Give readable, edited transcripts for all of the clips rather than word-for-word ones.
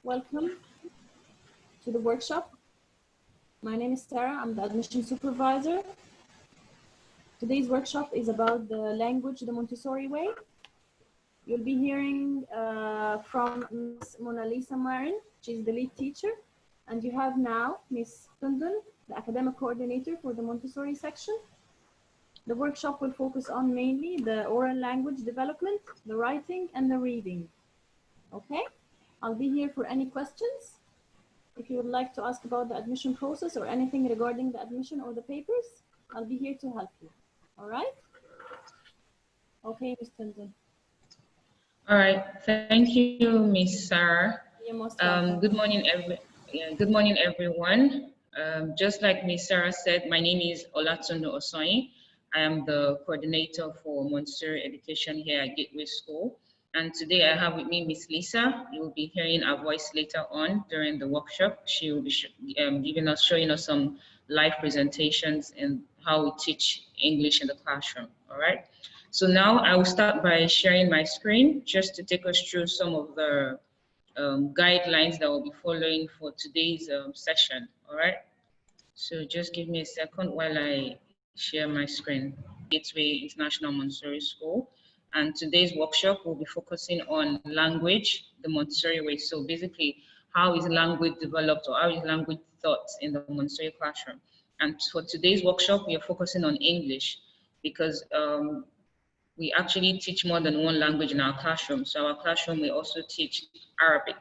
Welcome to the workshop. My name is Sarah, I'm the admission supervisor. Today's workshop is about the language, the Montessori way. You'll be hearing from Ms. Mona Lisa Marin, she's the lead teacher. And you have now Ms. Tundun, the academic coordinator for the Montessori section. The workshop will focus on mainly the oral language development, the writing and the reading. Okay? I'll be here for any questions. If you would like to ask about the admission process or anything regarding the admission or the papers, I'll be here to help you. All right? Okay, Ms. Tundun. All right. Thank you, Ms. Sarah. You're most welcome. Good morning, everyone. Just like Ms. Sarah said, my name is Olatunde Osoyin. I am the coordinator for Montessori Education here at Gateway School. And today I have with me Miss Lisa. You will be hearing her voice later on during the workshop. She will be showing us some live presentations and how we teach English in the classroom. All right. So now I will start by sharing my screen just to take us through some of the guidelines that we'll be following for today's session. All right. So just give me a second while I share my screen. Gateway International Montessori School. And today's workshop will be focusing on language, the Montessori way. So basically, how is language developed or how is language taught in the Montessori classroom? And for today's workshop, we are focusing on English because we actually teach more than one language in our classroom. So our classroom, we also teach Arabic.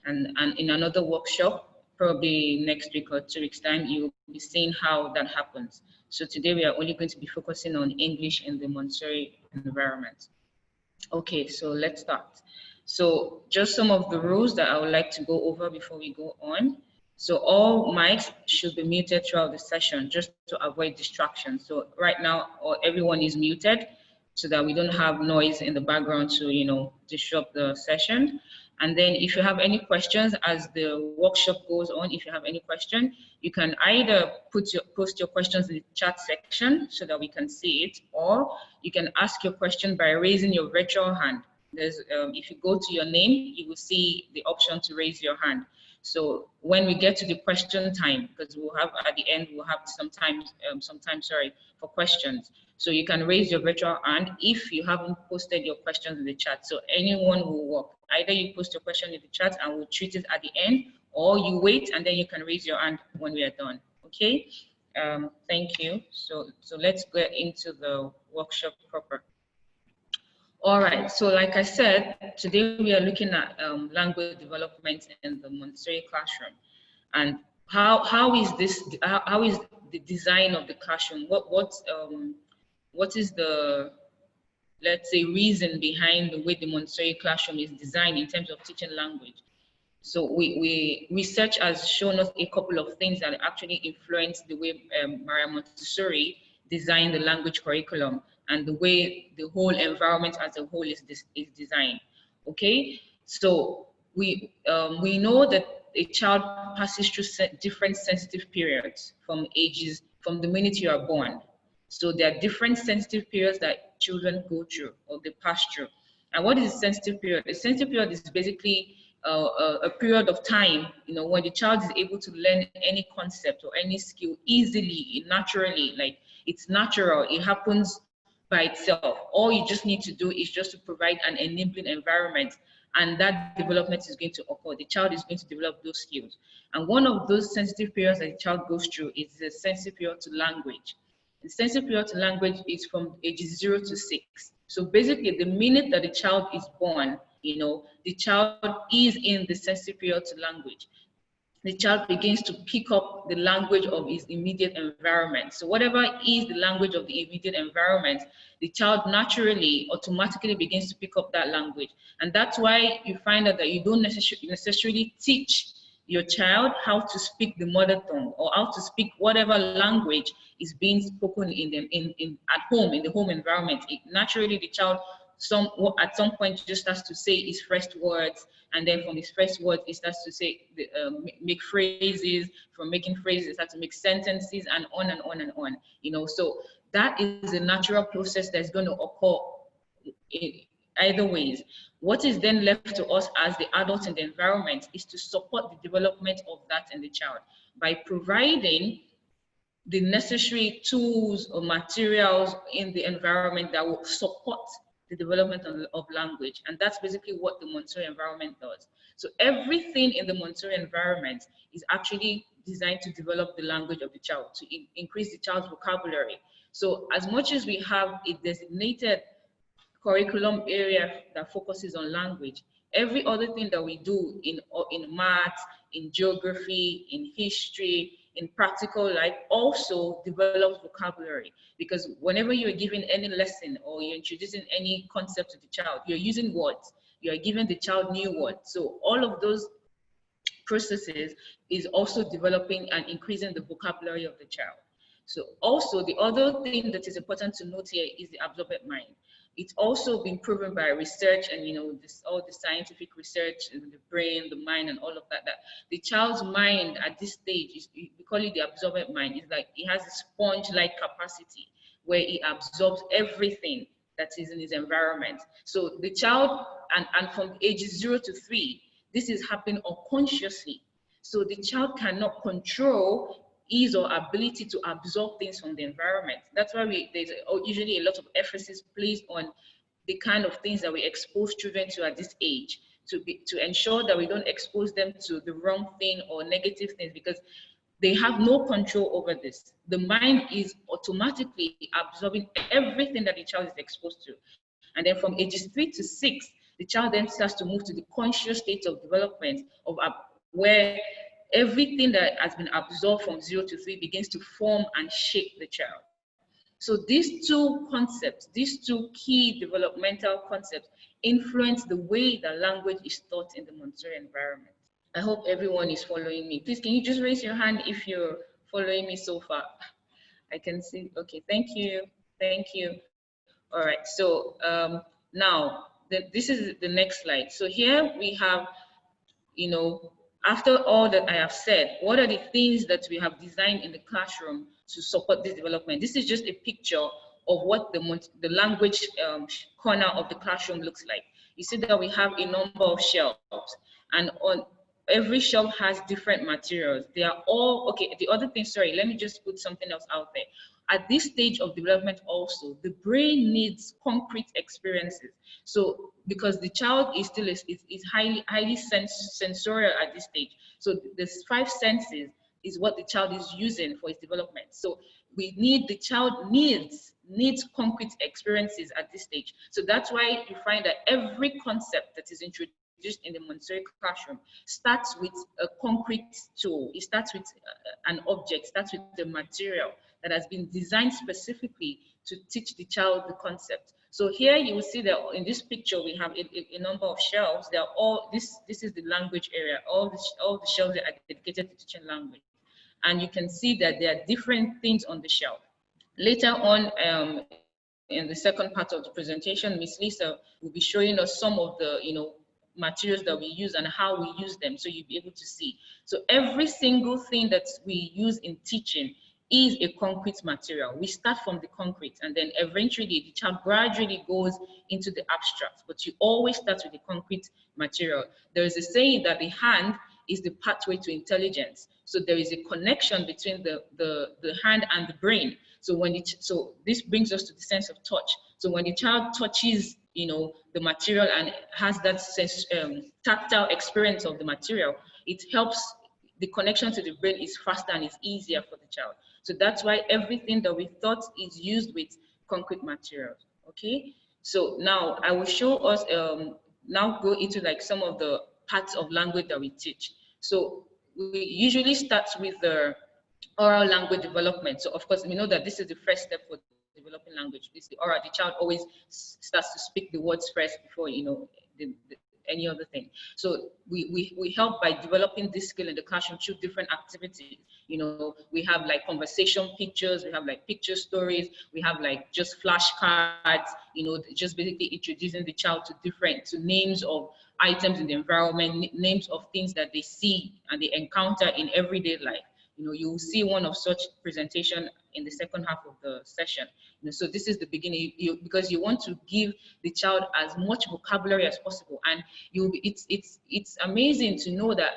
And in another workshop, probably next week or 2 weeks time, you'll be seeing how that happens. So today we are only going to be focusing on English in the Montessori environment. Okay, so let's start. So just some of the rules that I would like to go over before we go on. So all mics should be muted throughout the session just to avoid distractions. So right now, everyone is muted so that we don't have noise in the background to, disrupt the session. And then if you have any questions as the workshop goes on, if you have any question, you can either post your questions in the chat section so that we can see it, or you can ask your question by raising your virtual hand. If you go to your name, you will see the option to raise your hand. So when we get to the question time, because we'll have at the end, we'll have some time for questions. So you can raise your virtual hand if you haven't posted your questions in the chat. So anyone will work. Either you post your question in the chat and we'll treat it at the end, or you wait and then you can raise your hand when we are done. Okay. Thank you. So let's get into the workshop proper. All right, so like I said, today we are looking at language development in the Montessori classroom, and how is the design of the classroom? What is the, let's say, reason behind the way the Montessori classroom is designed in terms of teaching language? So research has shown us a couple of things that actually influence the way Maria Montessori designed the language curriculum and the way the whole environment as a whole is designed. Okay, so we know that a child passes through different sensitive periods from the minute you are born. So there are different sensitive periods that children go through or they pass through. And what is a sensitive period? A sensitive period is basically a period of time, when the child is able to learn any concept or any skill easily, naturally, like it's natural, it happens by itself. All you just need to do is just to provide an enabling environment, and that development is going to occur. The child is going to develop those skills. And one of those sensitive periods that the child goes through is the sensitive period to language. The sensitive period to language is from ages 0 to 6. So basically, the minute that the child is born, the child is in the sensitive period to language. The child begins to pick up the language of his immediate environment. So whatever is the language of the immediate environment, the child naturally, automatically begins to pick up that language. And that's why you find out that you don't necessarily teach your child how to speak the mother tongue or how to speak whatever language is being spoken at home, in the home environment. Naturally, the child at some point just starts to say his first words, and then from his first words, he starts to say, make phrases. From making phrases, he starts to make sentences, and on and on and on. So that is a natural process that's going to occur either ways. What is then left to us as the adults in the environment is to support the development of that in the child by providing the necessary tools or materials in the environment that will support the development of language. And that's basically what the Montessori environment does. So everything in the Montessori environment is actually designed to develop the language of the child, to increase the child's vocabulary. So as much as we have a designated curriculum area that focuses on language, every other thing that we do in math, in geography, in history, in practical life also develops vocabulary, because whenever you're giving any lesson or you're introducing any concept to the child, you're using words, you're giving the child new words. So all of those processes is also developing and increasing the vocabulary of the child. So also the other thing that is important to note here is the absorbent mind. It's also been proven by research and all the scientific research in the brain, the mind, and all of that, that the child's mind at this stage is, we call it the absorbent mind. It's like it has a sponge-like capacity where it absorbs everything that is in his environment. So the child, and from ages 0 to 3, this is happening unconsciously. So the child cannot control his or ability to absorb things from the environment. That's why there's usually a lot of emphasis placed on the kind of things that we expose children to at this age, to ensure that we don't expose them to the wrong thing or negative things, because they have no control over this. The mind is automatically absorbing everything that the child is exposed to. And then from ages 3 to 6, the child then starts to move to the conscious state of development of where everything that has been absorbed from 0 to 3 begins to form and shape the child. So these two concepts, these two key developmental concepts, influence the way that language is taught in the Montessori environment. I hope everyone is following me. Please, can you just raise your hand if you're following me so far? I can see. Okay, thank you. Thank you. All right, so now this is the next slide. So here we have, after all that I have said, what are the things that we have designed in the classroom to support this development? This is just a picture of what the language corner of the classroom looks like. You see that we have a number of shelves, and on every shelf has different materials. They are all, okay, the other thing, sorry, let me just put something else out there. At this stage of development also, the brain needs concrete experiences. So because the child is still is highly sensorial at this stage. So the 5 senses is what the child is using for its development. So the child needs concrete experiences at this stage. So that's why you find that every concept that is introduced in the Montessori classroom starts with a concrete tool. It starts with an object, starts with the material that has been designed specifically to teach the child the concept. So here you will see that in this picture we have a number of shelves. They are all this is the language area. All the shelves are dedicated to teaching language, and you can see that there are different things on the shelf. Later on, in the second part of the presentation, Miss Lisa will be showing us some of the materials that we use and how we use them, so you'll be able to see. So every single thing that we use in teaching is a concrete material. We start from the concrete, and then eventually the child gradually goes into the abstract, but you always start with the concrete material. There is a saying that the hand is the pathway to intelligence. So there is a connection between the hand and the brain. So so this brings us to the sense of touch. So when the child touches the material and has that sense, tactile experience of the material, it helps. The connection to the brain is faster and it's easier for the child. So that's why everything that we thought is used with concrete materials. Okay, so now I will show us now go into like some of the parts of language that we teach. So we usually start with the oral language development. So of course we know that this is the first step for developing language. It's the oral. The child always starts to speak the words first before any other thing. So we help by developing this skill in the classroom through different activities. We have like conversation pictures, we have like picture stories, we have like just flashcards, just basically introducing the child to names of items in the environment, names of things that they see and they encounter in everyday life. You'll see one of such presentation in the second half of the session. So this is the beginning, because you want to give the child as much vocabulary as possible. And it's amazing to know that,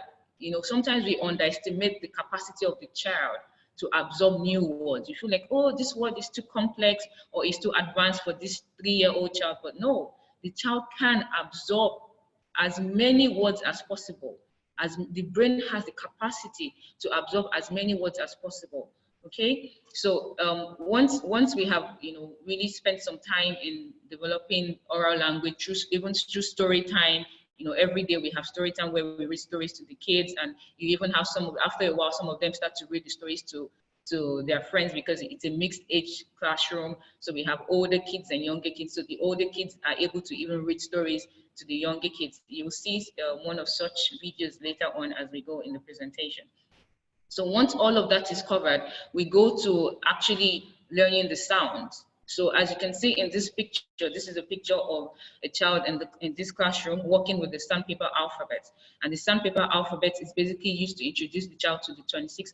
sometimes we underestimate the capacity of the child to absorb new words. You feel like, oh, this word is too complex or is too advanced for this 3-year-old child. But no, the child can absorb as many words as possible, as the brain has the capacity to absorb as many words as possible. Okay, so once we have really spent some time in developing oral language, even through story time. Every day we have story time where we read stories to the kids, and you even have after a while, some of them start to read the stories to their friends, because it's a mixed age classroom. So we have older kids and younger kids. So the older kids are able to even read stories to the younger kids. You'll see one of such videos later on as we go in the presentation. So once all of that is covered, we go to actually learning the sounds. So as you can see in this picture, this is a picture of a child in this classroom working with the sandpaper alphabet. And the sandpaper alphabet is basically used to introduce the child to the 26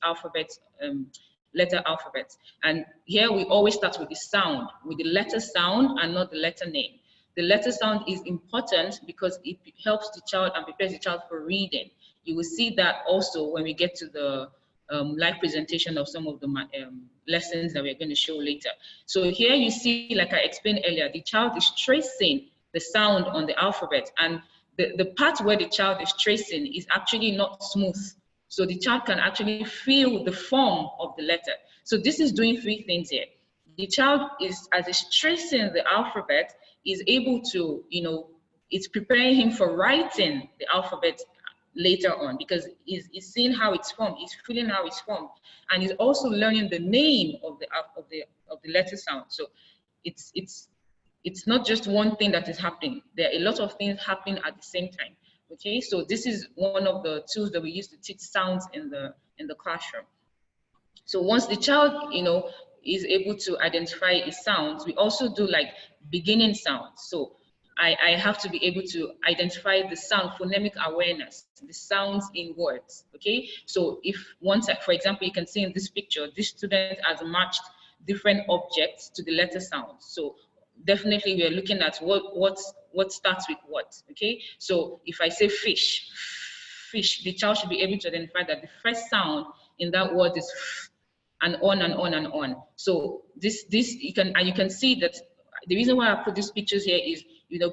letter alphabet. And here we always start with the sound, with the letter sound and not the letter name. The letter sound is important because it helps the child and prepares the child for reading. You will see that also when we get to the live presentation of some of the lessons that we're going to show later. So here you see, like I explained earlier, the child is tracing the sound on the alphabet, and the part where the child is tracing is actually not smooth. So the child can actually feel the form of the letter. So this is doing 3 things here. The child is, as it's tracing the alphabet, is able to, it's preparing him for writing the alphabet later on, because he's seeing how it's formed, he's feeling how it's formed, and he's also learning the name of the letter sound. So it's not just one thing that is happening. There are a lot of things happening at the same time. Okay, so this is one of the tools that we use to teach sounds in the classroom. So once the child, is able to identify his sounds, we also do like beginning sounds. So I have to be able to identify the sound, phonemic awareness, the sounds in words, okay? So if once, for example, you can see in this picture, this student has matched different objects to the letter sounds. So definitely we are looking at what starts with what, okay? So if I say fish, the child should be able to identify that the first sound in that word is and on and on and on. So this you can see that the reason why I put these pictures here is,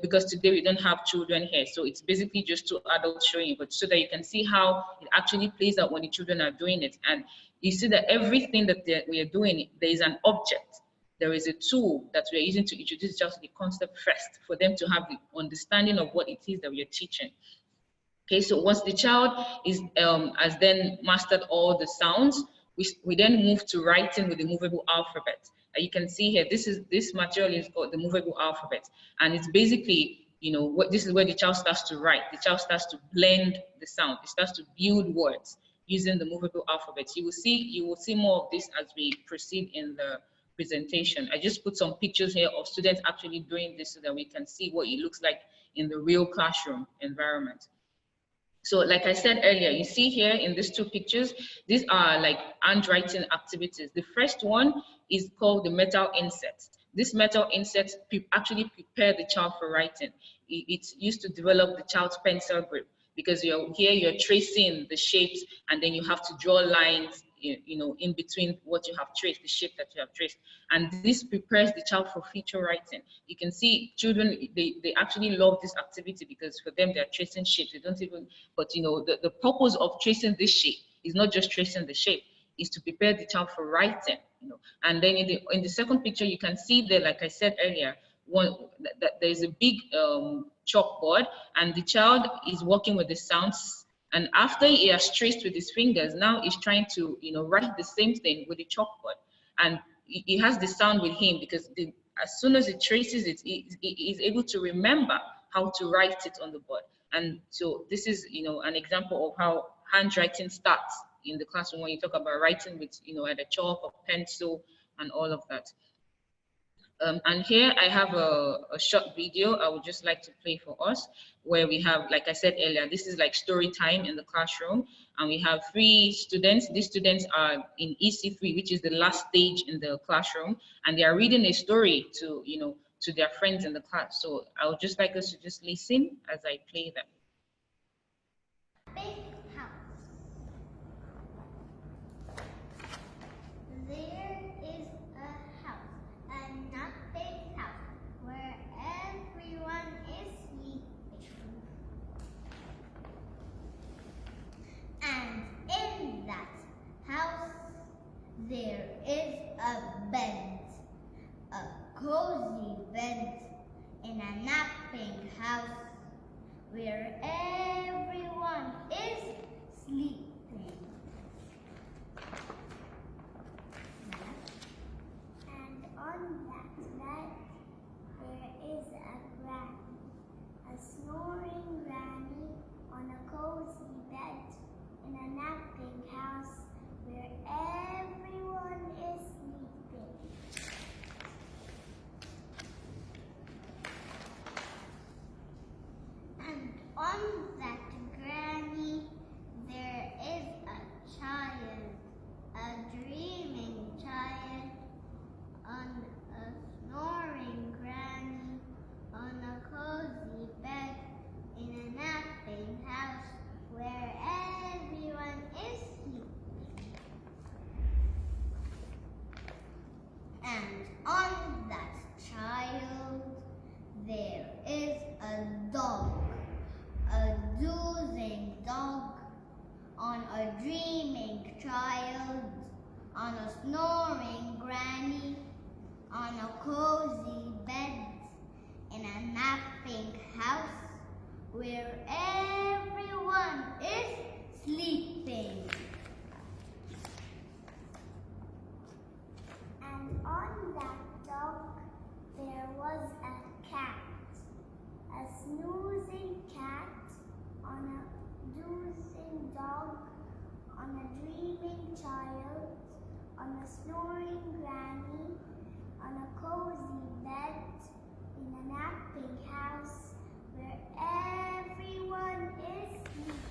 because today we don't have children here. So it's basically just 2 adults showing you, but so that you can see how it actually plays out when the children are doing it. And you see that everything that we are doing, there is an object. There is a tool that we are using to introduce just the concept first, for them to have the understanding of what it is that we are teaching. Okay, so once the child has then mastered all the sounds, we then move to writing with the movable alphabet. You can see here, this material is called the movable alphabet, and it's basically, this is where the child starts to write. The child starts to blend the sound. It starts to build words using the movable alphabet. You will see more of this as we proceed in the presentation. I just put some pictures here of students actually doing this so that we can see what it looks like in the real classroom environment. So like I said earlier, you see here in these 2 pictures, these are like handwriting activities. The first one is called the metal inset. This metal inset actually prepare the child for writing. It's used to develop the child's pencil grip, because you're tracing the shapes, and then you have to draw lines, in between what you have traced, the shape that you have traced. And this prepares the child for future writing. You can see children, they actually love this activity, because for them, they're tracing shapes. They don't even, but the purpose of tracing this shape is not just tracing the shape, is to prepare the child for writing, And then in the second picture, you can see that, like I said earlier, that there's a big chalkboard, and the child is working with the sounds. And after he has traced with his fingers, now he's trying to, write the same thing with the chalkboard. And he has the sound with him, because as soon as he traces it, he is able to remember how to write it on the board. And so this is, an example of how handwriting starts in the classroom when you talk about writing with, either chalk or pencil and all of that. And here I have a short video I would just like to play for us, where we have, like I said earlier, this is like story time in the classroom, and we have 3 students. These students are in EC3, which is the last stage in the classroom, and they are reading a story to, to their friends in the class. So I would just like us to just listen as I play them. Big house. There is a house, a not big house, where everyone is sleeping. And in that house, there is a bed, a cozy bed in a napping house, where everyone is sleeping. And on that bed, there is a granny, a snoring granny on a cozy bed in a napping house, where everyone is sleeping. And on that granny, there is a child, a dreaming child, on a snoring granny, on a cozy bed, in a napping house, where everyone is sleeping. And on that child, there is a dog, a dozing dog, on a dreaming child, on a snoring granny, on a cozy bed, in a napping house, where everyone is sleeping. And on that dog, there was a cat, a snoozing cat, on a dozing dog, on a dreaming child, on a snoring granny, on a cozy bed, in a napping house, where everyone is sleeping.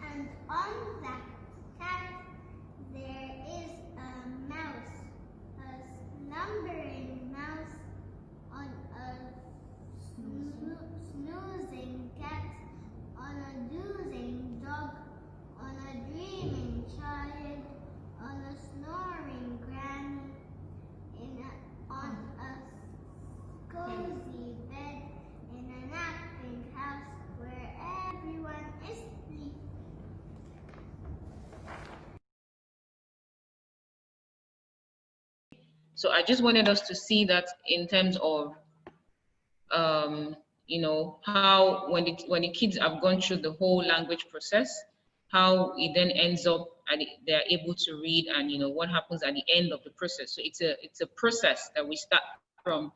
And on that cat, there is a mouse, a slumbering mouse, on a snoozing cat, on a dozing dog, on a dreaming child, on a snoring granny, on a cozy bed, in a napping house, where everyone is sleeping. So I just wanted us to see that in terms of, how when the kids have gone through the whole language process, how it then ends up and they're able to read, and what happens at the end of the process. So it's a process that we start from,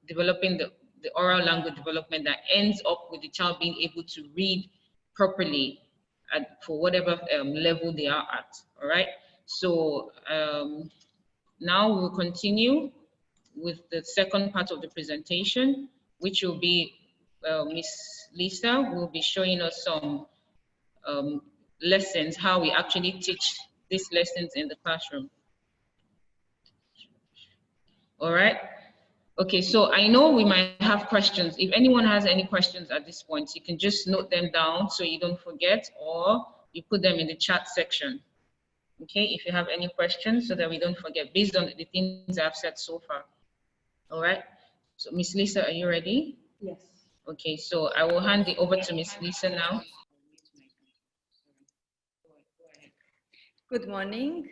developing the oral language development that ends up with the child being able to read properly for whatever level they are at. All right. So now we'll continue with the second part of the presentation, which will be Miss Lisa will be showing us some lessons, how we actually teach these lessons in the classroom. All right. Okay, so I know we might have questions. If anyone has any questions at this point, you can just note them down so you don't forget, or you put them in the chat section. Okay, if you have any questions so that we don't forget based on the things I've said so far. All right. So Miss Lisa, are you ready? Yes. Okay, so I will hand it over to Miss Lisa now. Good morning.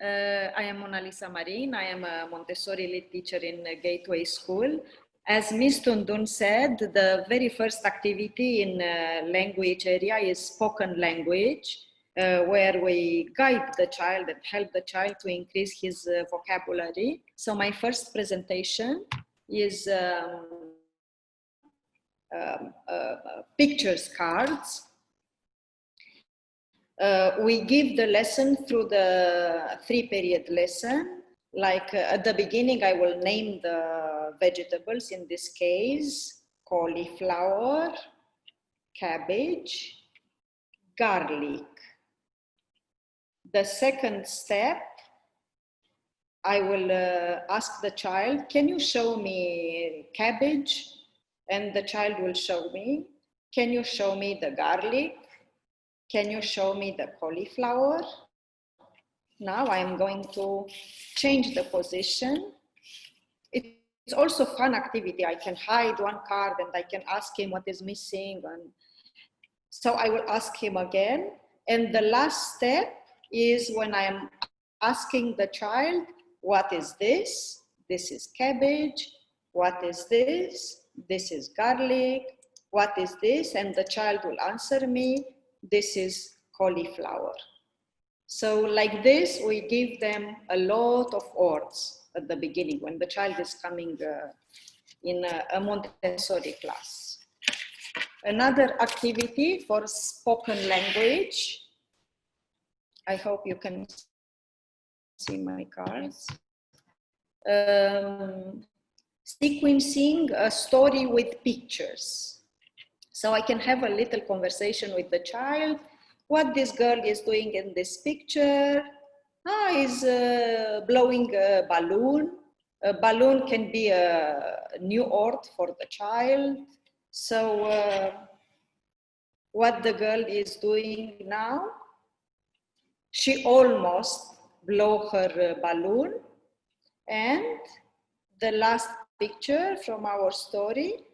I am Mona Lisa Marin. I am a Montessori lead teacher in Gateway School. As Ms. Tundun said, the very first activity in language area is spoken language, where we guide the child and help the child to increase his vocabulary. So my first presentation is pictures cards. We give the lesson through the 3-period lesson. Like at the beginning, I will name the vegetables, in this case, cauliflower, cabbage, garlic. The second step, I will ask the child, can you show me cabbage? And the child will show me. Can you show me the garlic? Can you show me the cauliflower? Now I'm going to change the position. It's also a fun activity. I can hide one card and I can ask him what is missing. And so I will ask him again. And the last step is when I am asking the child, what is this? This is cabbage. What is this? This is garlic. What is this? And the child will answer me, this is cauliflower. So like this, we give them a lot of words at the beginning when the child is coming in a Montessori class. Another activity for spoken language. I hope you can see my cards. Sequencing a story with pictures. So I can have a little conversation with the child. What this girl is doing in this picture is blowing a balloon. A balloon can be a new word for the child. So what the girl is doing now, she almost blow her balloon. And the last picture from our story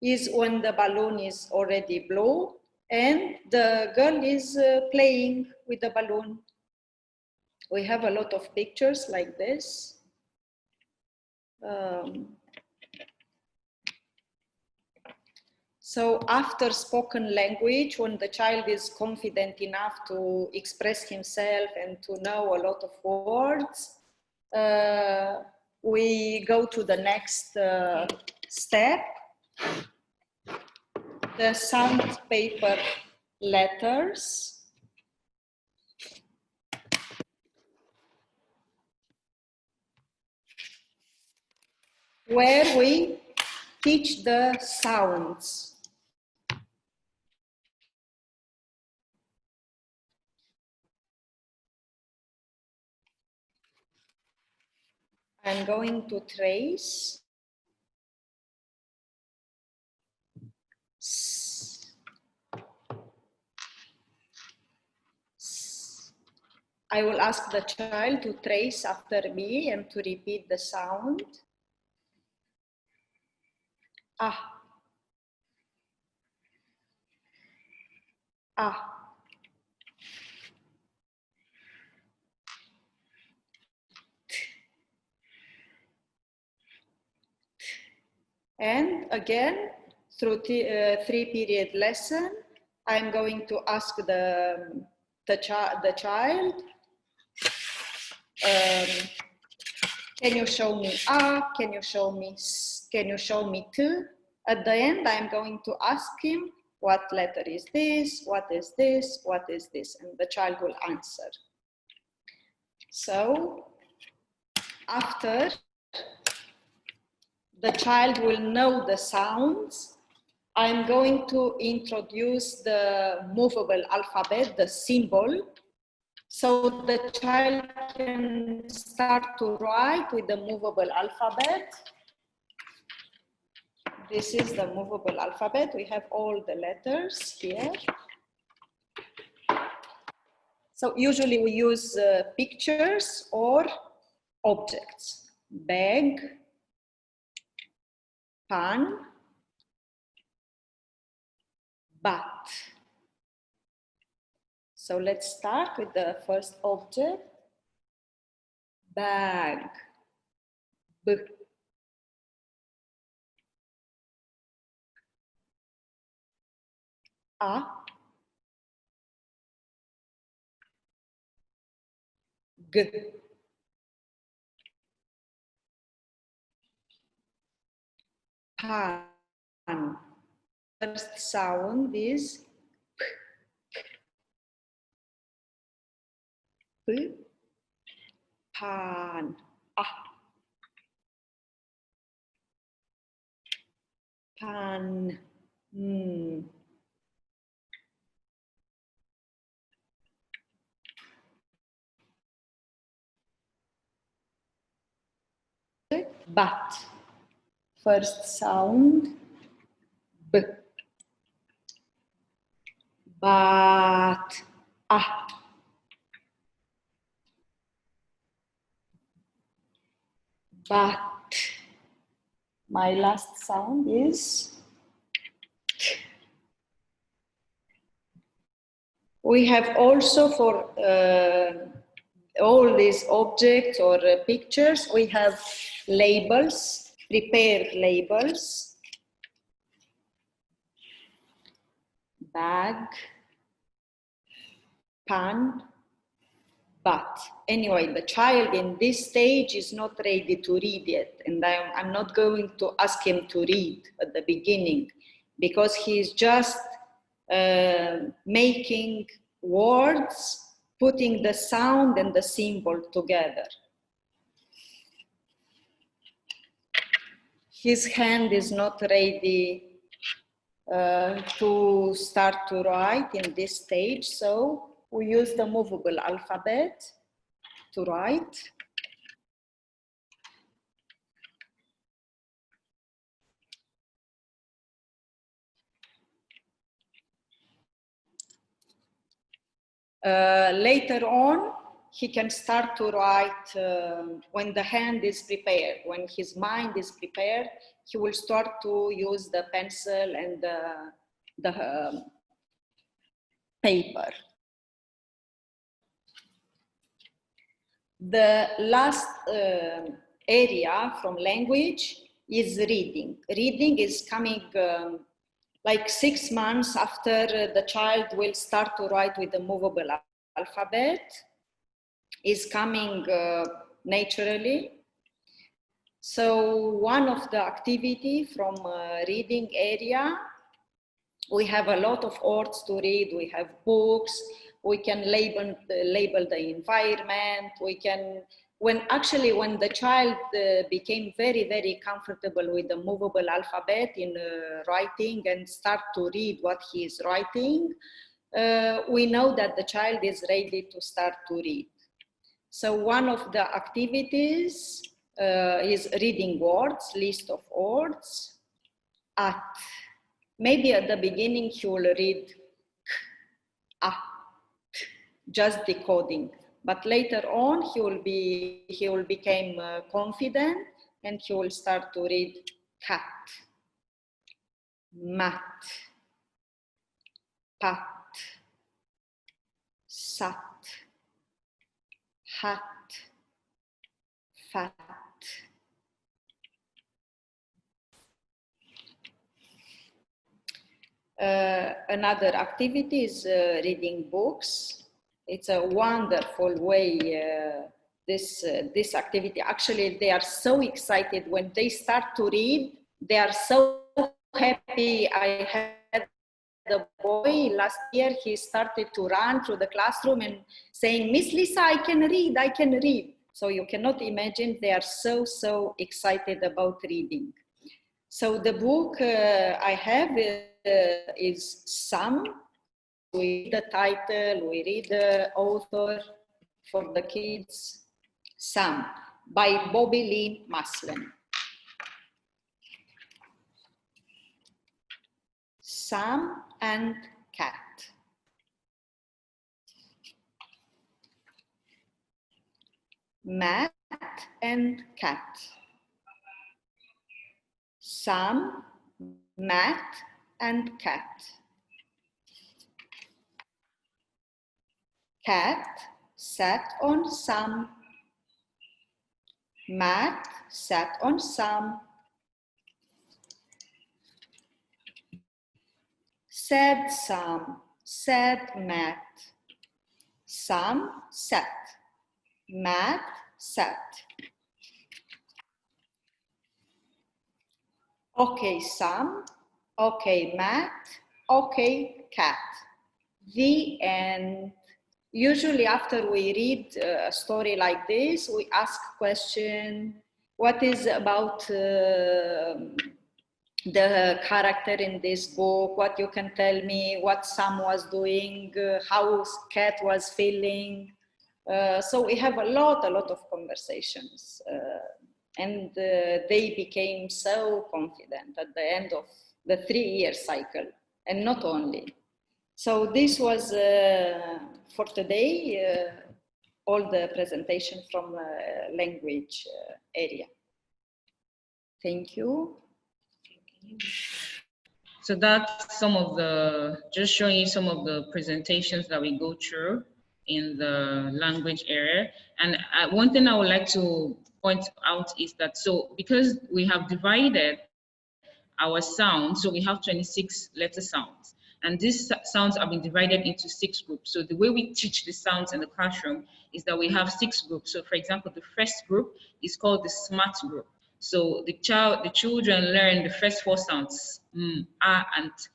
is when the balloon is already blown and the girl is playing with the balloon. We have a lot of pictures like this. So after spoken language, when the child is confident enough to express himself and to know a lot of words, we go to the next step. The sandpaper letters. Where we teach the sounds. I'm going to trace. I will ask the child to trace after me and to repeat the sound. Ah. Ah. And again, through 3-period lesson, I'm going to ask the child, can you show me A? Can you show me S? Can you show me T? At the end, I'm going to ask him, what letter is this? What is this? What is this? And the child will answer. So after the child will know the sounds, I'm going to introduce the movable alphabet, the symbol. So the child can start to write with the movable alphabet. This is the movable alphabet. We have all the letters here. So usually we use pictures or objects. Bag, pan, bat. So let's start with the first object. Bag. B. A. G. Pan. First sound is P. P, pan, pan, bat. First sound, B. Bat, bat. My last sound is T. We have also for all these objects or pictures, we have labels, prepared labels. Bag, pan, but anyway, the child in this stage is not ready to read yet, and I'm not going to ask him to read at the beginning because he's just making words, putting the sound and the symbol together. His hand is not ready to start to write in this stage, so we use the movable alphabet to write. Later on, he can start to write when the hand is prepared. When his mind is prepared, he will start to use the pencil and the paper. The last area from language is reading. Reading is coming like 6 months after the child will start to write with the movable alphabet, is coming naturally. So one of the activity from reading area, we have a lot of words to read. We have books. We can label the environment. We can, when the child became very, very comfortable with the movable alphabet in writing and start to read what he is writing, we know that the child is ready to start to read. So one of the activities is reading words, list of words. At. Maybe at the beginning he will read k, a, t, just decoding. But later on he will become confident and he will start to read cat, mat, pat, sat, hat, fat. Another activity is reading books. It's a wonderful way, this activity. Actually, they are so excited when they start to read. They are so happy. I had the boy last year, he started to run through the classroom and saying, Miss Lisa, I can read, I can read. So you cannot imagine, they are so excited about reading. So the book I have is Some. We read the title, we read the author for the kids. Some, by Bobby Lee Maslin. Sam and Cat. Matt and Cat. Sam, Matt, and Cat. Cat sat on Sam. Matt sat on Sam. Said Sam, said Matt. Sam sat. Matt sat. Okay, Sam. Okay, Matt. Okay, Cat. The end. Usually after we read a story like this, we ask question, what is about the character in this book, what you can tell me, what Sam was doing, how Cat was feeling. So we have a lot of conversations. And they became so confident at the end of the 3-year cycle, and not only. So this was for today, all the presentation from language area. Thank you. So that's some of the, just showing you some of the presentations that we go through in the language area. And one thing I would like to point out is that, so because we have divided our sounds, so we have 26 letter sounds, and these sounds have been divided into 6 groups. So the way we teach the sounds in the classroom is that we have 6 groups. So for example, the first group is called the SMART group. So the children learn the first 4 sounds, and t.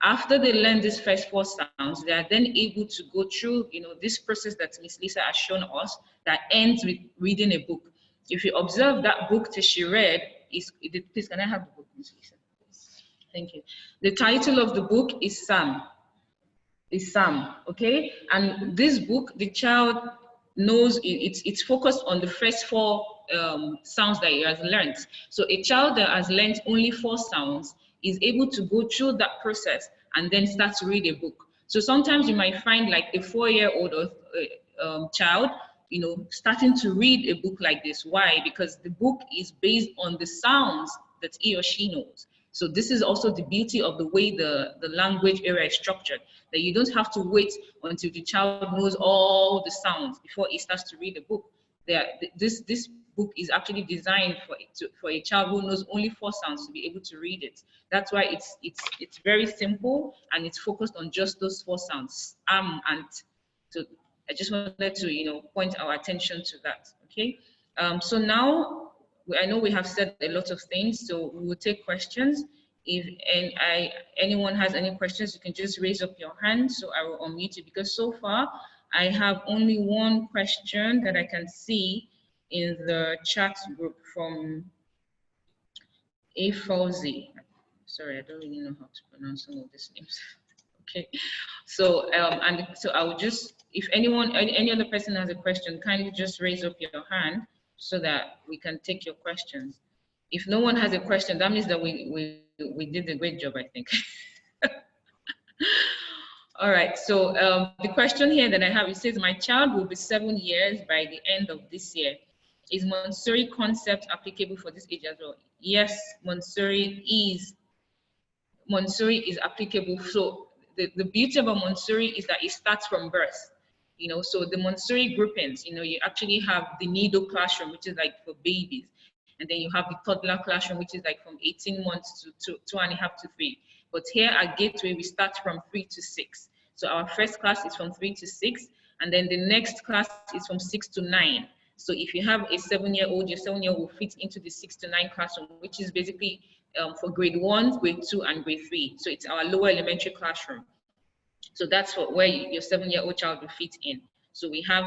After they learn these first 4 sounds, they are then able to go through, this process that Miss Lisa has shown us that ends with reading a book. If you observe that book that she read, please can I have the book, Miss Lisa? Thank you. The title of the book is Sam. Okay? And this book, the child knows it's focused on the first 4 sounds that he has learned. So a child that has learned only 4 sounds is able to go through that process and then start to read a book. So sometimes you might find like a 4-year-old child, starting to read a book like this. Why? Because the book is based on the sounds that he or she knows. So this is also the beauty of the way the language area is structured, that you don't have to wait until the child knows all the sounds before he starts to read a book. This book is actually designed for a child who knows only 4 sounds to be able to read it. That's why it's very simple, and it's focused on just those 4 sounds, and t. So I just wanted to point our attention to that. Okay. So now, I know we have said a lot of things, so we will take questions. If anyone has any questions, you can just raise up your hand, so I will unmute you, because so far I have only one question that I can see in the chat group from A Fauzi. Sorry, I don't really know how to pronounce some of these names. Okay, so so I will just, if any other person has a question, kindly just raise up your hand so that we can take your questions. If no one has a question, that means that we did a great job, I think. All right, so the question here that I have, it says, my child will be 7 years by the end of this year. Is Montessori concept applicable for this age as well? Yes, Montessori is applicable. So the beauty about Montessori is that it starts from birth. So the Montessori groupings, you actually have the needle classroom, which is like for babies. And then you have the toddler classroom, which is like from 18 months to 2.5 to 3. But here at Gateway, we start from 3 to 6. So our first class is from 3 to 6. And then the next class is from 6 to 9. So if you have a 7-year-old, your 7-year-old will fit into the 6 to 9 classroom, which is basically for grade 1, grade 2, and grade 3. So it's our lower elementary classroom. So that's where your 7-year-old child will fit in. So we have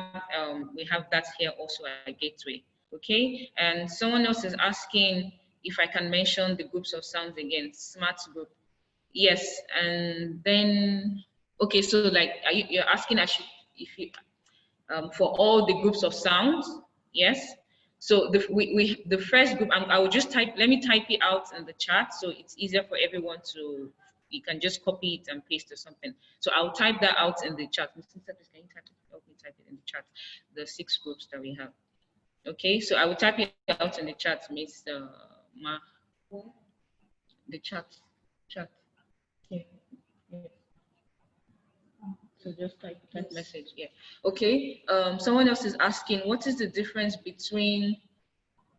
that here also at Gateway. Okay, and someone else is asking if I can mention the groups of sounds again. SMART group, yes. And then, okay, so like you're asking if you for all the groups of sounds, yes. So the first group, I will just let me type it out in the chat so it's easier for everyone to. You can just copy it and paste or something. So I'll type that out in the chat. Can you help me type it in the chat? The 6 groups that we have. Okay, so I will type it out in the chat, Miss Ma. The chat. Yeah. So just type message. Yeah. Okay. Someone else is asking, what is the difference between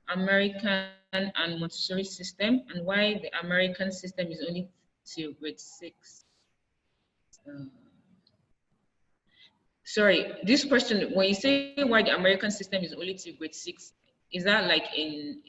American and Montessori system, and why the American system is only till grade 6? Sorry, this question, when you say why the American system is only till grade 6, is that like in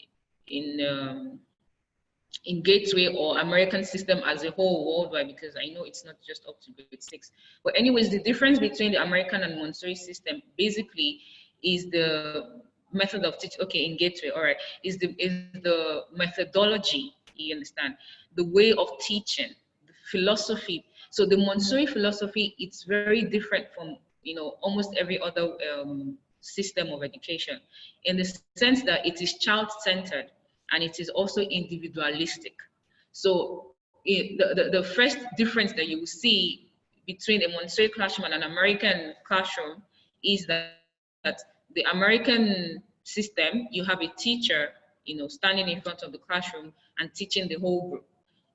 in Gateway or American system as a whole worldwide, because I know it's not just up to grade 6. But anyways, the difference between the American and Montessori system basically is the method of teaching. Okay, in Gateway, all right, is the methodology, you understand, the way of teaching, the philosophy. So the Montessori philosophy, it's very different from, you know, almost every other system of education, in the sense that it is child-centered and it is also individualistic. So the first difference that you will see between a Montessori classroom and an American classroom is that the American system, you have a teacher, you know, standing in front of the classroom and teaching the whole group.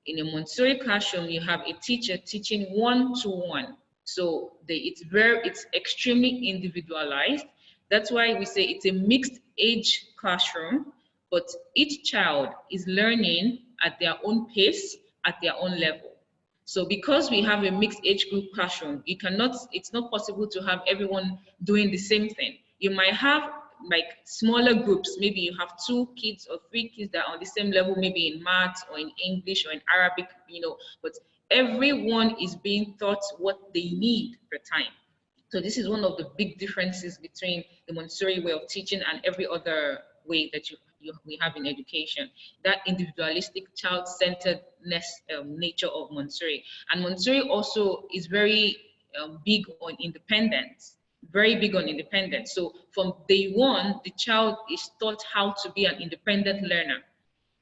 In a Montessori classroom, you have a teacher teaching one-to-one. So it's extremely individualized. That's why we say it's a mixed age classroom, but each child is learning at their own pace, at their own level. So because we have a mixed age group classroom, it's not possible to have everyone doing the same thing. You might have like smaller groups, maybe you have 2 kids or 3 kids that are on the same level, maybe in maths or in English or in Arabic, you know, but everyone is being taught what they need per time. So this is one of the big differences between the Montessori way of teaching and every other way that we have in education, that individualistic child-centeredness nature of Montessori. And Montessori also is very big on independence, very big on independence. So from day one, the child is taught how to be an independent learner.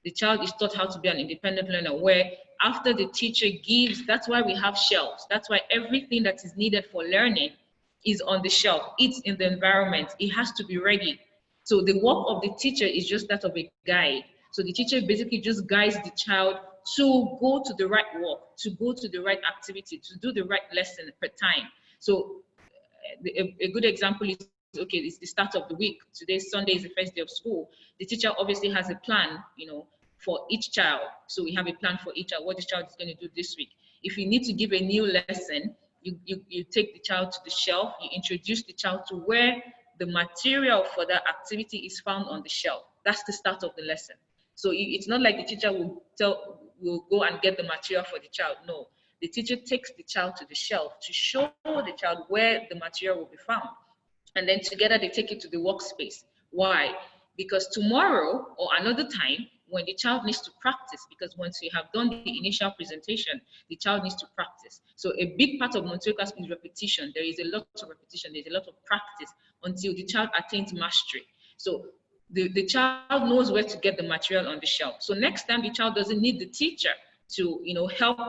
The child is taught how to be an independent learner, where after the teacher gives, that's why we have shelves. That's why everything that is needed for learning is on the shelf. It's in the environment. It has to be ready. So the work of the teacher is just that of a guide. So the teacher basically just guides the child to go to the right work, to go to the right activity, to do the right lesson per time. So a good example is, okay, it's the start of the week. Today, Sunday, is the first day of school. The teacher obviously has a plan, you know, for each child. So we have a plan for each child, what the child is going to do this week. If you need to give a new lesson, you take the child to the shelf, you introduce the child to where the material for that activity is found on the shelf. That's the start of the lesson. So it's not like the teacher will go and get the material for the child. No, the teacher takes the child to the shelf to show the child where the material will be found. And then together they take it to the workspace. Why? Because tomorrow or another time, when the child needs to practice, because once you have done the initial presentation, the child needs to practice. So a big part of Montessori class is repetition. There is a lot of repetition, there's a lot of practice until the child attains mastery. So the child knows where to get the material on the shelf. So next time the child doesn't need the teacher to, you know, help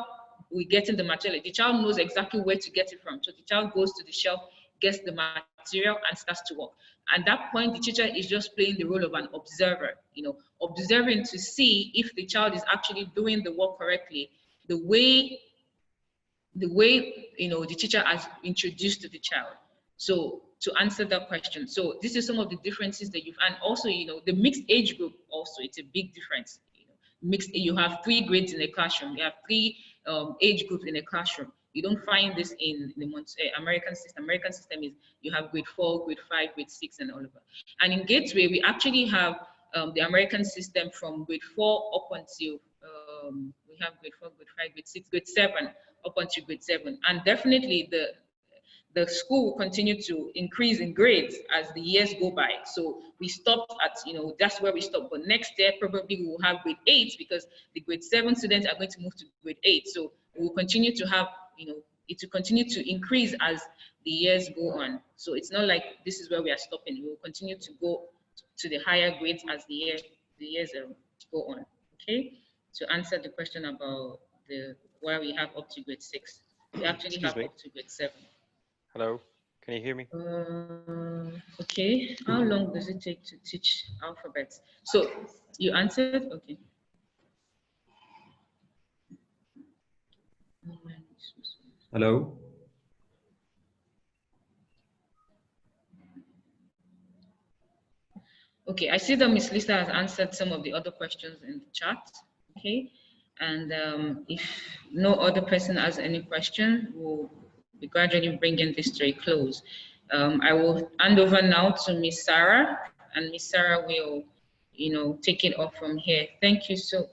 with getting the material. The child knows exactly where to get it from. So the child goes to the shelf, gets the material, and starts to work. At that point, the teacher is just playing the role of an observer, you know, observing to see if the child is actually doing the work correctly, the way you know the teacher has introduced to the child. So to answer that question, so this is some of the differences that you've, and also, you know, the mixed age group also, it's a big difference. You know, mixed, you have 3 grades in a classroom, you have 3 age groups in a classroom. You don't find this in the American system. American system is you have grade 4, grade 5, grade 6, and all of that. And in Gateway, we actually have the American system from grade 4 up until we have grade 4, grade 5, grade 6, grade 7, up until grade 7. And definitely the school will continue to increase in grades as the years go by. So we stopped at, you know, that's where we stopped. But next year, probably we will have grade 8 because the grade 7 students are going to move to grade 8. So we will continue to have, you know, it will continue to increase as the years go on. So it's not like this is where we are stopping. We will continue to go to the higher grades as the years go on. Okay. To answer the question about where we have up to grade 6, we actually have up to grade 7. Hello, can you hear me? Okay, how long does it take to teach alphabets? So you answered, okay. Hello. Okay, I see that Ms. Lisa has answered some of the other questions in the chat. Okay, and if no other person has any question, we'll be gradually bringing this to a close. I will hand over now to Miss Sarah, and Miss Sarah will, you know, take it off from here. Thank you so.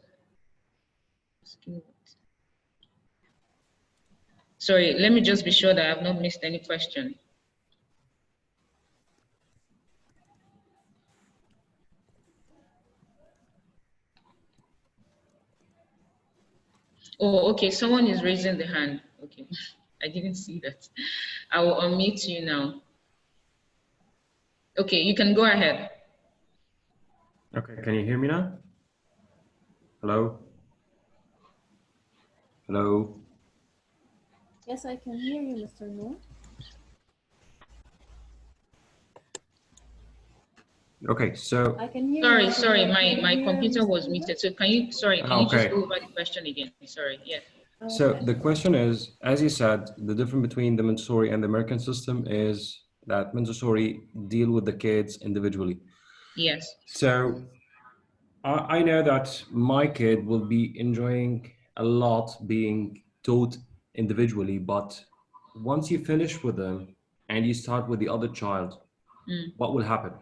Sorry, let me just be sure that I have not missed any question. Oh, okay, someone is raising the hand. Okay, I didn't see that. I will unmute you now. Okay, you can go ahead. Okay, can you hear me now? Hello? Hello? Yes, I can hear you, Mr. Noor. Okay, so... I can hear Sorry, you. sorry, Can my you hear computer was Mr. Noor? muted. So can you, sorry, can you just go over the question again? Sorry, yeah. So Okay. the question is, as you said, the difference between the Montessori and the American system is that Montessori deal with the kids individually. Yes. So I know that my kid will be enjoying a lot being taught individually, but once you finish with them and you start with the other child, what will happen?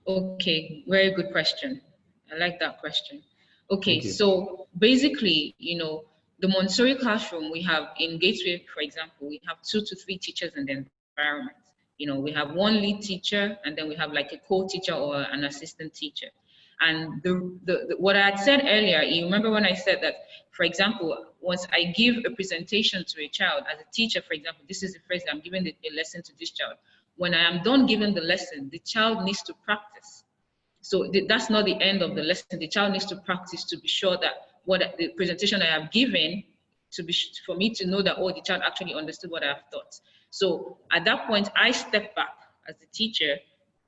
Okay, very good question. I like that question. Okay, Thank you. so basically, you know, the Montessori classroom we have in Gateway, for example, we have 2 to 3 teachers in the environment. You know, we have one lead teacher and then we have like a co-teacher or an assistant teacher. And what I had said earlier, you remember when I said that, for example, once I give a presentation to a child as a teacher, for example, this is the phrase I'm giving a lesson to this child. When I am done giving the lesson, the child needs to practice. So that's not the end of the lesson. The child needs to practice to be sure that what the presentation I have given, for me to know that, oh, the child actually understood what I have taught. So at that point, I step back as the teacher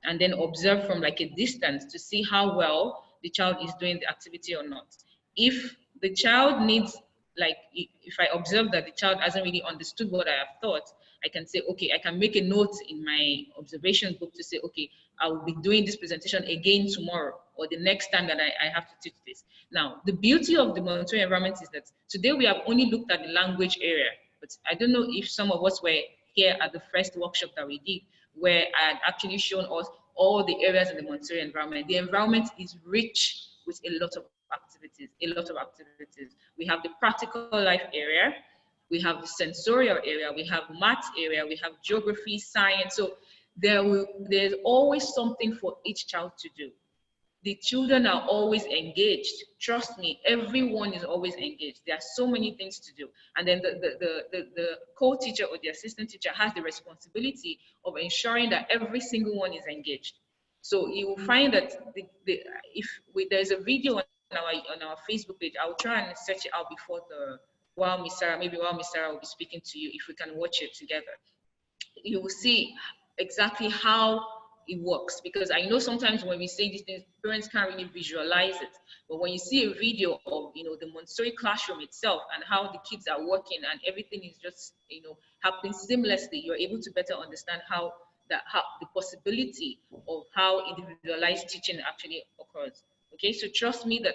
and then observe from like a distance to see how well the child is doing the activity or not. If the child needs, like, if I observe that the child hasn't really understood what I have taught, I can say, okay, I can make a note in my observation book to say, okay, I will be doing this presentation again tomorrow or the next time that I have to teach this. Now, the beauty of the Montessori environment is that today we have only looked at the language area, but I don't know if some of us were here at the first workshop that we did, where I had actually shown us all the areas in the Montessori environment. The environment is rich with a lot of activities, We have the practical life area, we have the sensorial area, we have math area, we have geography, science. So there's always something for each child to do. The children are always engaged. Trust me, everyone is always engaged. There are so many things to do. And then the co-teacher or the assistant teacher has the responsibility of ensuring that every single one is engaged. So you will find that there's a video on our Facebook page, I'll try and search it out before while Miss Sarah will be speaking to you, if we can watch it together. You will see exactly how it works, because I know sometimes when we say these things, parents can't really visualize it. But when you see a video of, you know, the Montessori classroom itself and how the kids are working and everything is just, you know, happening seamlessly, you're able to better understand how the possibility of how individualized teaching actually occurs. Okay, so trust me that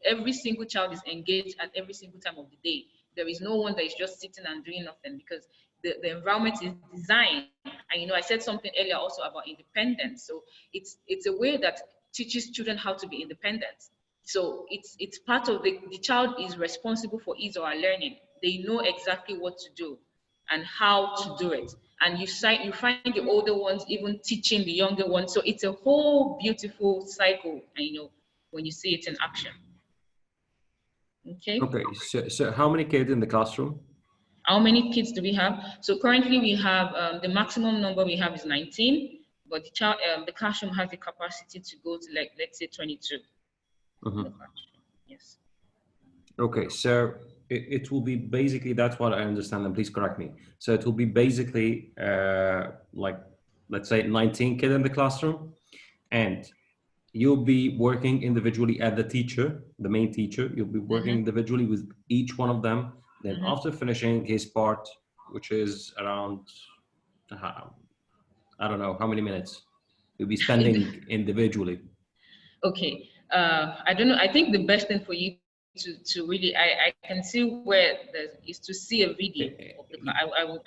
every single child is engaged at every single time of the day. There is no one that is just sitting and doing nothing, because the environment is designed. And you know, I said something earlier also about independence. So it's a way that teaches children how to be independent. So it's part of the child is responsible for his or her learning. They know exactly what to do and how to do it. And you find the older ones even teaching the younger ones. So it's a whole beautiful cycle, and you know, when you see it in action. Okay. Okay, so how many kids in the classroom? How many kids do we have? So currently we have, the maximum number we have is 19, but the classroom has the capacity to go to, like, let's say 22. Yes. Okay, so it will be basically, that's what I understand, and please correct me. So it will be basically like, let's say 19 kids in the classroom, and you'll be working individually as the teacher, the main teacher. You'll be working individually with each one of them. Then after finishing his part, which is around, I don't know how many minutes you'll be spending individually. Okay, I don't know. I think the best thing for you to really, I can see where there is to see a video of the class. I will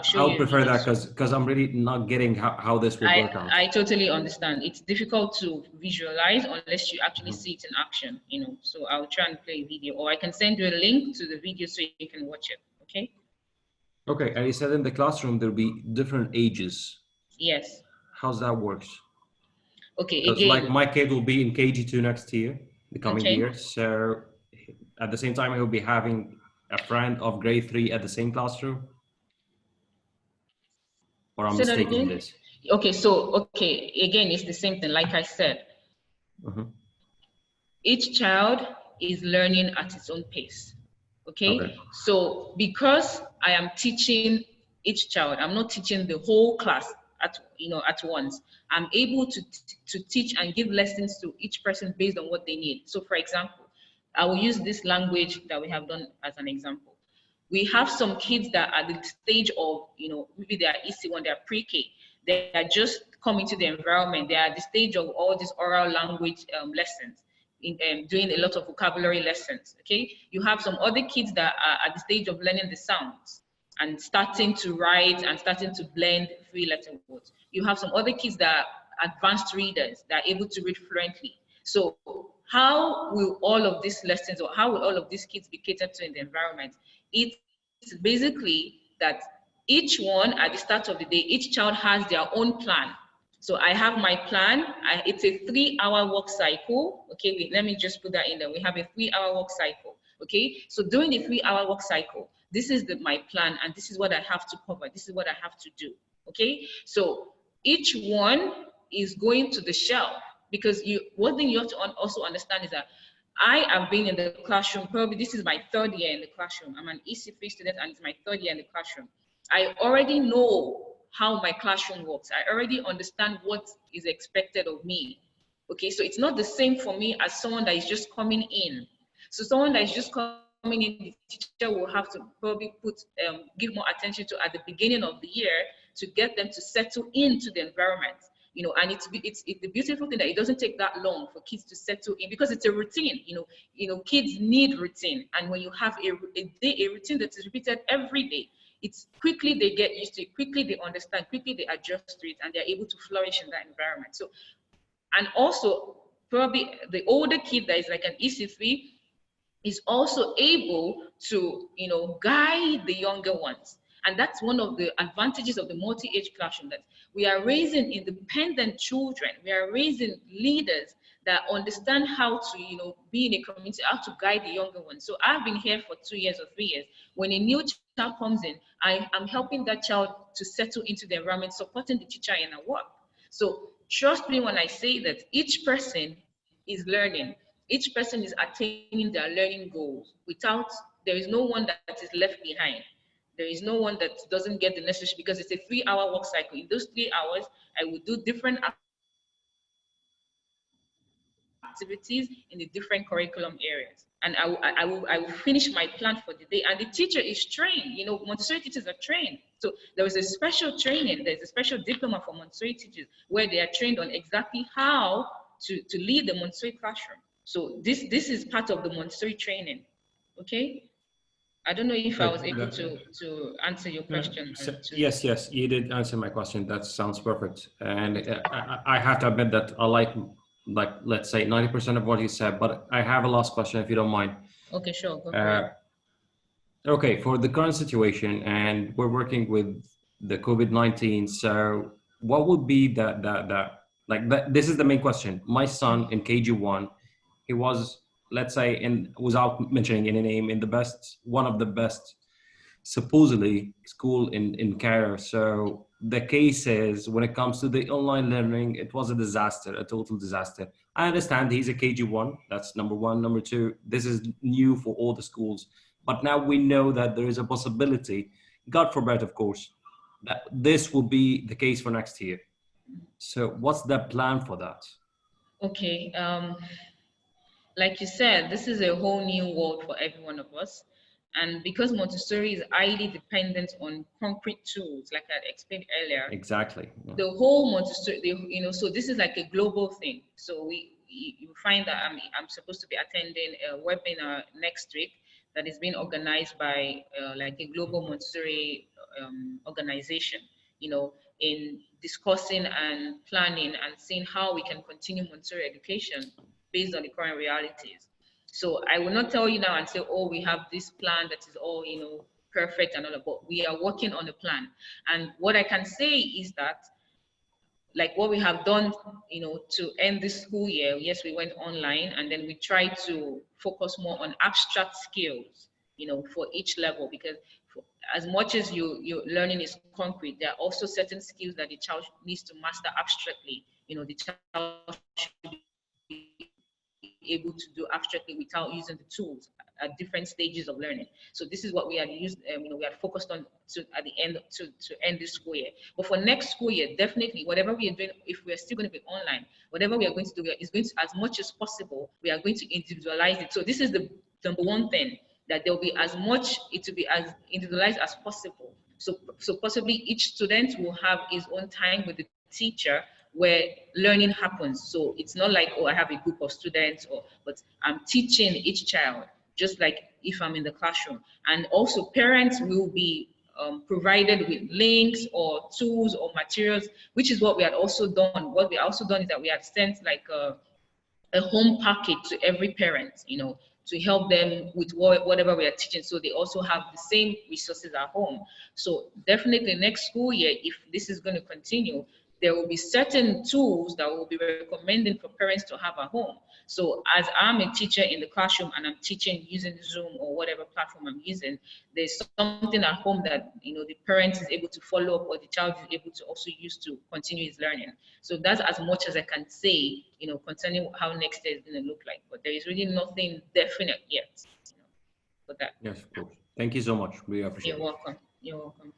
show you. I'll prefer that because I'm really not getting how this will work out. I totally understand. It's difficult to visualize unless you actually see it in action, you know. So I'll try and play a video, or I can send you a link to the video so you can watch it. Okay. Okay, and you said in the classroom there'll be different ages. Yes. How's that works? Okay. Because Again, like my kid will be in KG2 next year, the coming Okay. year. So at the same time, he'll be having a friend of grade 3 at the same classroom. Or I'm Say that mistaken in again? this. Okay. So again, it's the same thing. Like I said, each child is learning at its own pace. Okay. So because I am teaching each child, I'm not teaching the whole class at once. I'm able to teach and give lessons to each person based on what they need. So for example, I will use this language that we have done as an example. We have some kids that are at the stage of, maybe they are EC1, they are pre-K. They are just coming to the environment. They are at the stage of all these oral language lessons, doing a lot of vocabulary lessons, okay? You have some other kids that are at the stage of learning the sounds and starting to write and starting to blend three-letter words. You have some other kids that are advanced readers that are able to read fluently. So how will all of these lessons, or how will all of these kids be catered to in the environment? It's basically that each one at the start of the day, each child has their own plan. So I have my plan. It's a 3-hour work cycle. Okay, let me just put that in there. We have a 3-hour work cycle. Okay, so during the 3-hour work cycle, this is my plan, and this is what I have to cover. This is what I have to do. Okay, so each one is going to the shelf, because one thing you have to also understand is that I have been in the classroom, probably this is my 3rd year in the classroom. I'm an EC3 student and it's my 3rd year in the classroom. I already know how my classroom works. I already understand what is expected of me. Okay, so it's not the same for me as someone that is just coming in. So someone that is just coming in, the teacher will have to probably give more attention to at the beginning of the year to get them to settle into the environment. And it's the beautiful thing that it doesn't take that long for kids to settle in, because it's a routine. Kids need routine, and when you have a routine that is repeated every day, it's quickly they get used to it, quickly they understand, quickly they adjust to it, and they're able to flourish in that environment. So, and also probably the older kid that is like an EC3 is also able to guide the younger ones. And that's one of the advantages of the multi-age classroom, that we are raising independent children. We are raising leaders that understand how to, be in a community, how to guide the younger ones. So I've been here for 2 years or 3 years. When a new child comes in, I'm helping that child to settle into the environment, supporting the teacher in her work. So trust me when I say that each person is learning. Each person is attaining their learning goals. There is no one that is left behind. There is no one that doesn't get the necessary, because it's a 3-hour work cycle. In those 3 hours, I will do different activities in the different curriculum areas. And I will finish my plan for the day. And the teacher is trained. Montessori teachers are trained. So there is a special training. There's a special diploma for Montessori teachers where they are trained on exactly how to lead the Montessori classroom. So this is part of the Montessori training. Okay. I don't know if I was able to answer your question. Yes, you did answer my question. That sounds perfect. And I have to admit that I like let's say 90% of what you said, but I have a last question if you don't mind. Okay, sure. Go for it. Okay, for the current situation, and we're working with the COVID-19. So what would be this is the main question. My son in KG1, he was, let's say, without mentioning any name, in one of the best supposedly school in Cairo. So the case is, when it comes to the online learning, it was a disaster, a total disaster. I understand he's a KG1, that's number one. Number two, this is new for all the schools. But now we know that there is a possibility, God forbid, of course, that this will be the case for next year. So what's the plan for that? Okay, like you said, this is a whole new world for every one of us. And because Montessori is highly dependent on concrete tools, like I explained earlier. Exactly. Yeah. The whole Montessori, so this is like a global thing. So you find that I'm supposed to be attending a webinar next week that is being organized by like a global Montessori organization, you know, in discussing and planning and seeing how we can continue Montessori education based on the current realities. So I will not tell you now and say, oh, we have this plan that is all, you know, perfect and all that, but we are working on a plan. And what I can say is that, like what we have done, you know, to end this school year, yes, we went online and then we tried to focus more on abstract skills, you know, for each level, because as much as your learning is concrete, there are also certain skills that the child needs to master abstractly. You know, the child should be able to do abstractly without using the tools at different stages of learning. So this is what we had used, you know, we had focused on at the end to end this school year. But for next school year, definitely whatever we are doing, if we are still going to be online, whatever we are going to do is going to, as much as possible, we are going to individualize it. So this is the number one thing, that there will be as much, it will be as individualized as possible. So possibly each student will have his own time with the teacher where learning happens. So it's not like, oh, I have a group of students, but I'm teaching each child, just like if I'm in the classroom. And also parents will be provided with links or tools or materials, which is what we had also done. What we also done is that we had sent like a home package to every parent, you know, to help them with whatever we are teaching. So they also have the same resources at home. So definitely next school year, if this is going to continue, there will be certain tools that we'll be recommending for parents to have at home. So as I'm a teacher in the classroom and I'm teaching using Zoom or whatever platform I'm using, there's something at home that, you know, the parent is able to follow up or the child is able to also use to continue his learning. So that's as much as I can say, you know, concerning how next year is going to look like. But there is really nothing definite yet, you know, for that. Yes, of course. Thank you so much. We appreciate it. You're welcome. You're welcome.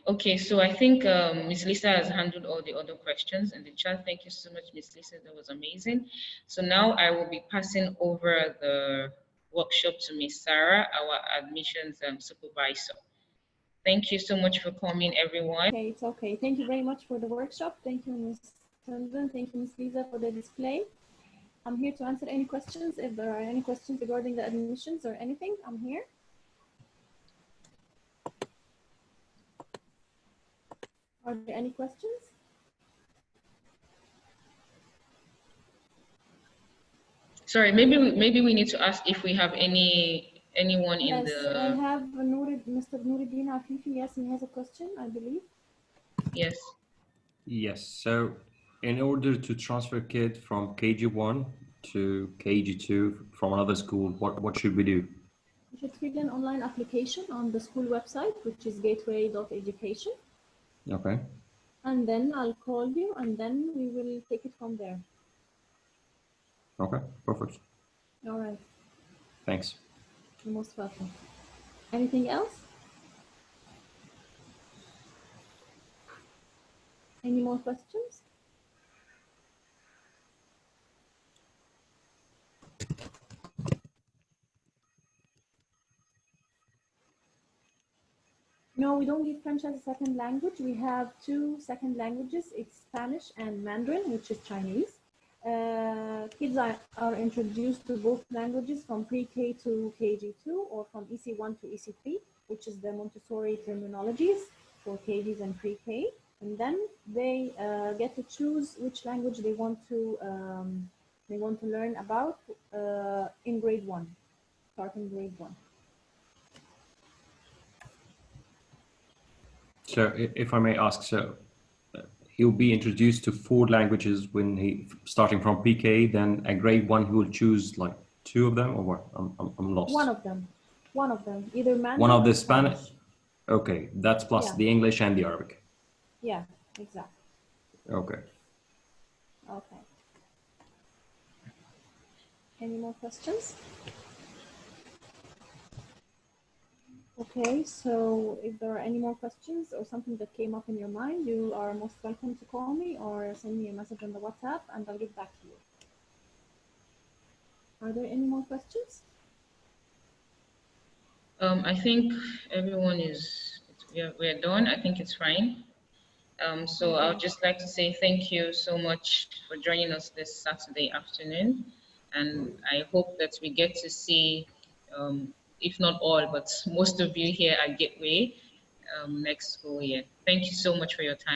Okay, so I think Ms. Lisa has handled all the other questions in the chat. Thank you so much, Ms. Lisa, that was amazing. So now I will be passing over the workshop to Ms. Sarah, our admissions supervisor. Thank you so much for coming, everyone. Okay, it's okay. Thank you very much for the workshop. Thank you, Ms. Tundun. Thank you, Ms. Lisa, for the display. I'm here to answer any questions. If there are any questions regarding the admissions or anything, I'm here. Are there any questions? Sorry, maybe we need to ask if we have anyone in Yes, the. I have Mr. Nuruddin Afifi. Yes, he has a question, I believe. Yes. Yes. So in order to transfer kid from KG1 to KG2 from another school, what should we do? You should fill an online application on the school website, which is gateway.education. Okay. And then I'll call you and then we will take it from there. Okay, perfect. All right. Thanks. You're most welcome. Anything else? Any more questions? No, we don't give French as a second language. We have two second languages. It's Spanish and Mandarin, which is Chinese. Kids are introduced to both languages from pre-K to KG2 or from EC1 to EC3, which is the Montessori terminologies for KGs and pre-K. And then they get to choose which language they want to learn about in grade 1, starting grade 1. So if I may ask, so he'll be introduced to 4 languages when he starting from PK, then at grade 1 he will choose like 2 of them, or what? I'm lost. One of them, either Mandarin one of the or Spanish. Okay, that's plus the English and the Arabic. Yeah, exactly. Okay. Okay. Any more questions? Okay, so if there are any more questions or something that came up in your mind, you are most welcome to call me or send me a message on the WhatsApp and I'll get back to you. Are there any more questions? I think everyone is, we're done. I think it's fine. So I would just like to say thank you so much for joining us this Saturday afternoon. And I hope that we get to see, if not all, but most of you here at Gateway next school year. Thank you so much for your time.